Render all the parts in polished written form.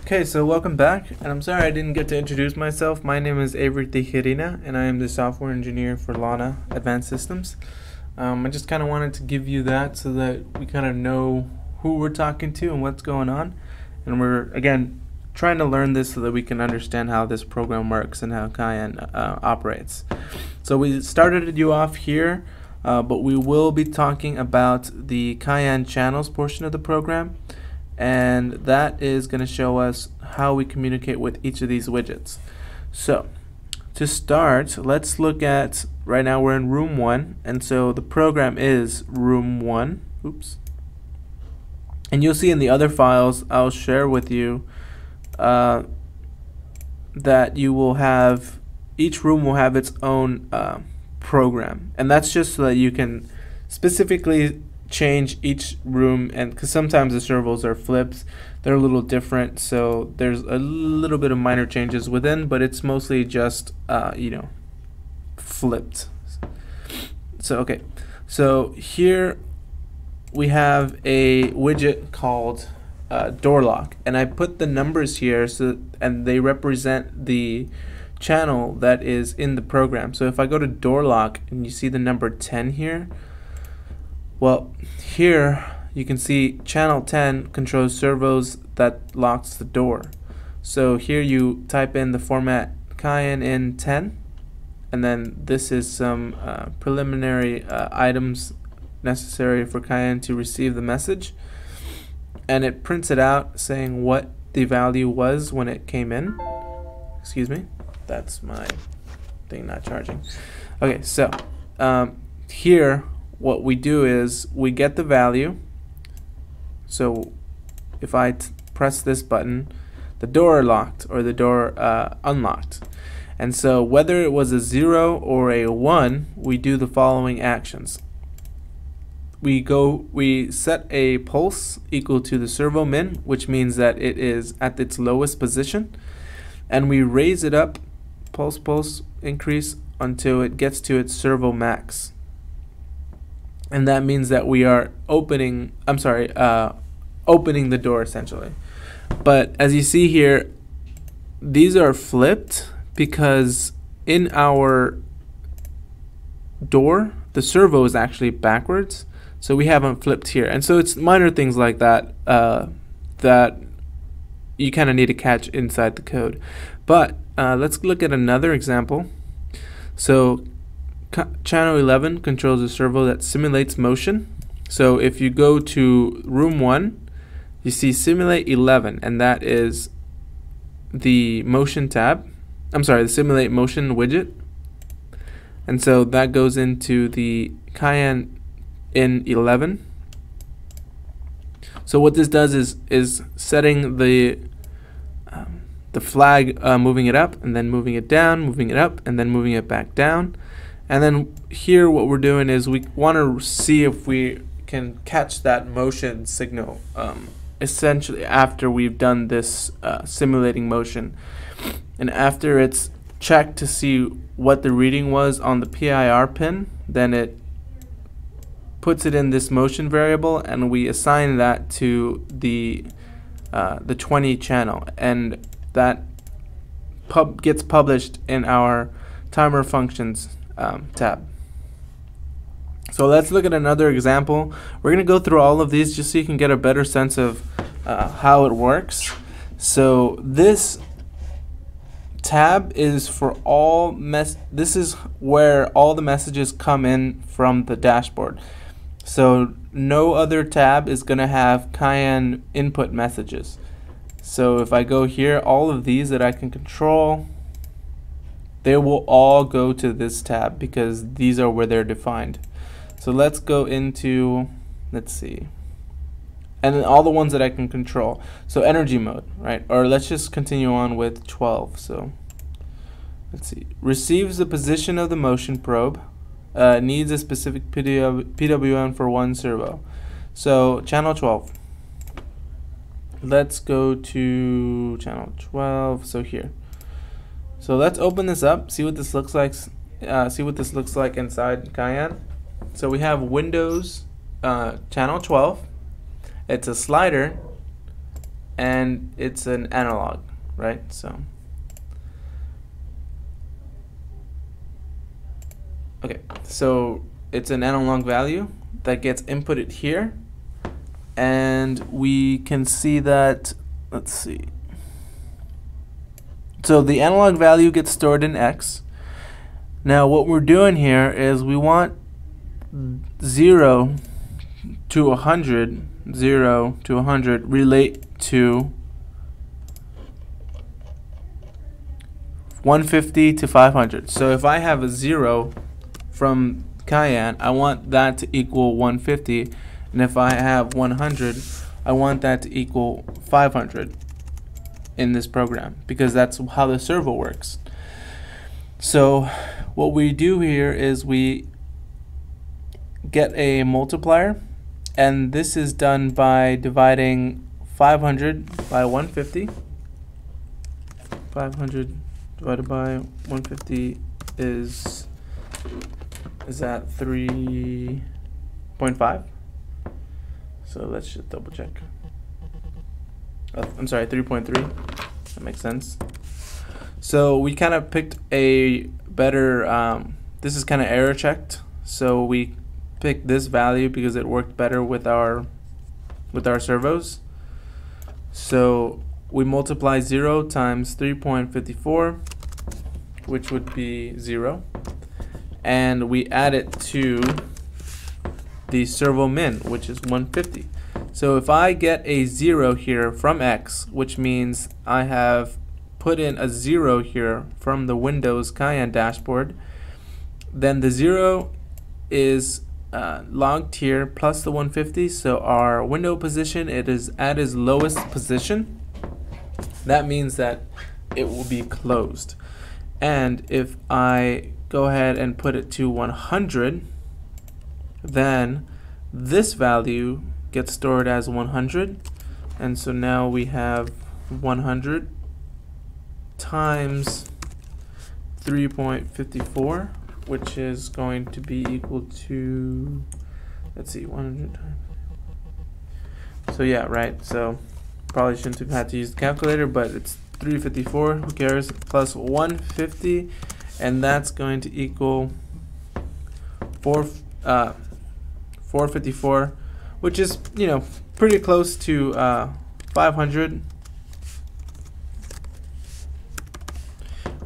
Okay, so welcome back, and I'm sorry I didn't get to introduce myself. My name is Avery Tejirina, and I am the software engineer for Lana Advanced Systems. I just kind of wanted to give you that so that we kind of know who we're talking to and what's going on. And we're, again, trying to learn this so that we can understand how this program works and how Cayenne operates. So we started you off here, but we will be talking about the Cayenne Channels portion of the program. And that is going to show us how we communicate with each of these widgets. So to start, let's look at, right now we're in room 1, and so the program is room 1. Oops. And you'll see in the other files I'll share with you that you will have, each room will have its own program, and that's just so that you can specifically change each room, and because sometimes the servos are flipped, they're a little different, so there's a little bit of minor changes within, but it's mostly just flipped. So okay, so here we have a widget called door lock, and I put the numbers here and they represent the channel that is in the program. So if I go to door lock and you see the number 10 here, well, here you can see channel 10 controls servos that locks the door. So here you type in the format Cayenne in 10, and then this is some preliminary items necessary for Cayenne to receive the message, and it prints it out saying what the value was when it came in. Excuse me, that's my thing not charging. Okay, so here what we do is we get the value. So if I press this button, the door locked or the door unlocked. And so whether it was a 0 or a 1, we do the following actions. We set a pulse equal to the servo min, which means that it is at its lowest position, and we raise it up, pulse increase, until it gets to its servo max. And that means that we are opening the door essentially. But as you see here, these are flipped because in our door the servo is actually backwards, so we haven't flipped here. And so it's minor things like that that you kind of need to catch inside the code. But let's look at another example. So channel 11 controls a servo that simulates motion. So if you go to room 1, you see simulate 11, and that is the motion tab. The simulate motion widget. And so that goes into the Cayenne in 11. So what this does is setting the flag, moving it up and then moving it down, moving it up and then moving it back down. And then here what we're doing is we want to see if we can catch that motion signal essentially after we've done this simulating motion. And after it's checked to see what the reading was on the PIR pin, then it puts it in this motion variable, and we assign that to the 20 channel, and that gets published in our timer functions tab. So let's look at another example. We're going to go through all of these just so you can get a better sense of how it works. So this tab is for all this is where all the messages come in from the dashboard. So no other tab is going to have Cayenne input messages. So if I go here, all of these that I can control, they will all go to this tab because these are where they're defined. So let's go into, let's see, and then all the ones that I can control. So energy mode, right? Or let's just continue on with 12. So let's see, receives the position of the motion probe, needs a specific PWM for one servo. So channel 12. Let's go to channel 12. So here. So let's open this up, see what this looks like. See what this looks like inside Cayenne. So we have Windows channel 12. It's a slider and it's an analog, right? So okay, so it's an analog value that gets inputted here, and we can see that, let's see, so the analog value gets stored in X. Now what we're doing here is we want 0 to 100, 0 to 100 relate to 150 to 500. So if I have a 0 from Cayenne, I want that to equal 150, and if I have 100, I want that to equal 500 in this program, because that's how the servo works. So what we do here is we get a multiplier, and this is done by dividing 500 by 150. 500 divided by 150 is that 3.5? So let's just double check. Oh, I'm sorry, 3.3. That makes sense. So we kind of picked a better, this is kind of error checked. So we picked this value because it worked better with our servos. So we multiply 0 times 3.54, which would be 0, and we add it to the servo min, which is 150. So if I get a 0 here from X, which means I have put in a 0 here from the Windows Cayenne dashboard, then the 0 is logged here plus the 150, so our window position, it is at its lowest position. That means that it will be closed. And if I go ahead and put it to 100, then this value gets stored as 100, and so now we have 100 times 3.54, which is going to be equal to, let's see, 100 times. So yeah, right, so probably shouldn't have had to use the calculator, but it's 354, who cares, plus 150, and that's going to equal 454, which is, you know, pretty close to 500.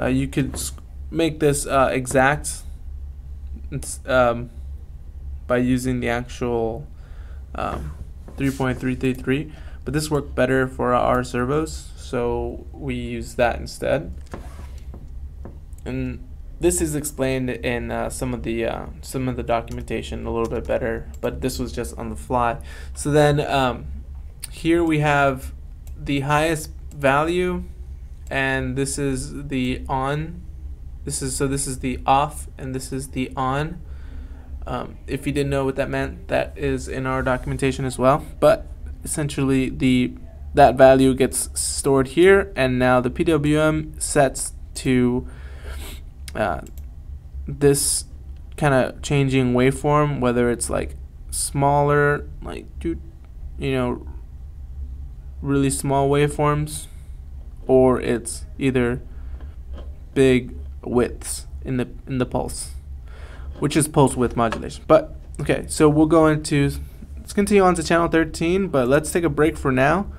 You could make this exact by using the actual 3.333, but this worked better for our servos, so we use that instead. And this is explained in some of the documentation a little bit better, but this was just on the fly. So then here we have the highest value, and this is the on. This is the off, and this is the on. If you didn't know what that meant, that is in our documentation as well. But essentially, that value gets stored here, and now the PWM sets to this kind of changing waveform, whether it's like smaller, like really small waveforms, or it's either big widths in the pulse, which is pulse width modulation. But okay, so let's continue on to channel 13, but let's take a break for now.